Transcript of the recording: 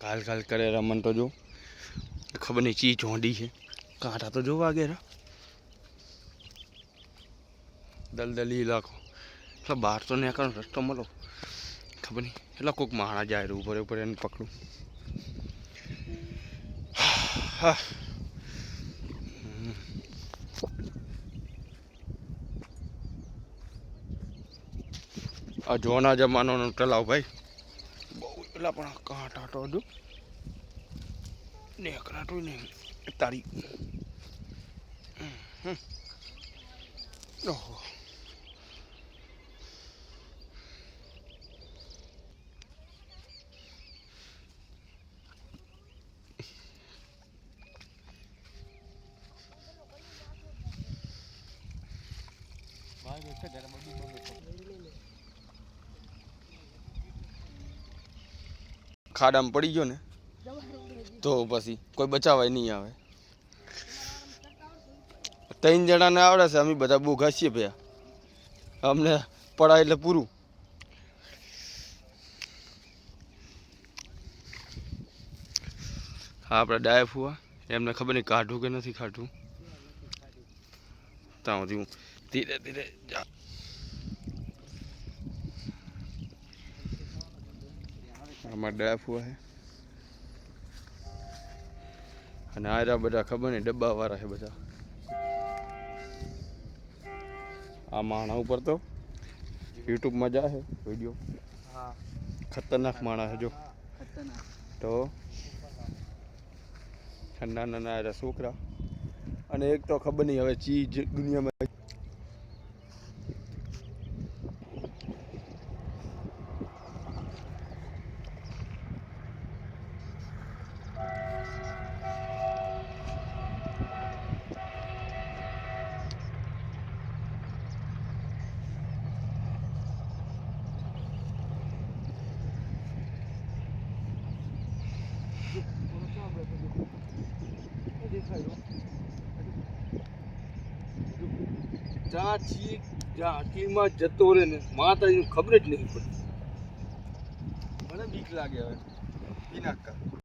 घाल घाल करे रमन तो जो खबर नहीं चीज चौंडी है कांटा तो जो वागे रहा दलदली इलाको मतलब बाहर तो नहीं करो रस्तो मलो खबर नहीं એટલે કોક માણા જાય ऊपर ऊपर એને પકડું આ જોના જમાનાનો તલાવ ભાઈ બહુ એટલા પણ કાંટા તો જો નેકરાટું નહીં તારી ઓહો ખાડામાં પડી ગયો ને તો પછી કોઈ બચાવાય નહીં આવે 3 જણાને આવડે છે અમે બધા બહુ ઘાસીએ ભયા અમને પડાય એટલે પૂરું હા આપણે ડાયફ હુઆ એમને ખબર નહીં કાઢું કે નથી કાઢું ત્યાં સુધી હું ધીરે ધીરે જા हमारा ड्राइव हुआ है અને આ બધા ખબર નહીં ડબ્બા વાળા છે બધા આ માણા ઉપર તો YouTube માં જા છે વિડિયો હા ખતરનાક માણા છે જો ખતરનાક તો નાના નાના છોકરા અને એક તો ખબર નહીં હવે ચીજ દુનિયામાં જ્યાં ચીક જ્યાં હકીમાં જતો રહે ને માતાજીને ખબર જ નહીં પડતી મને બીક લાગે હવે પીનાકા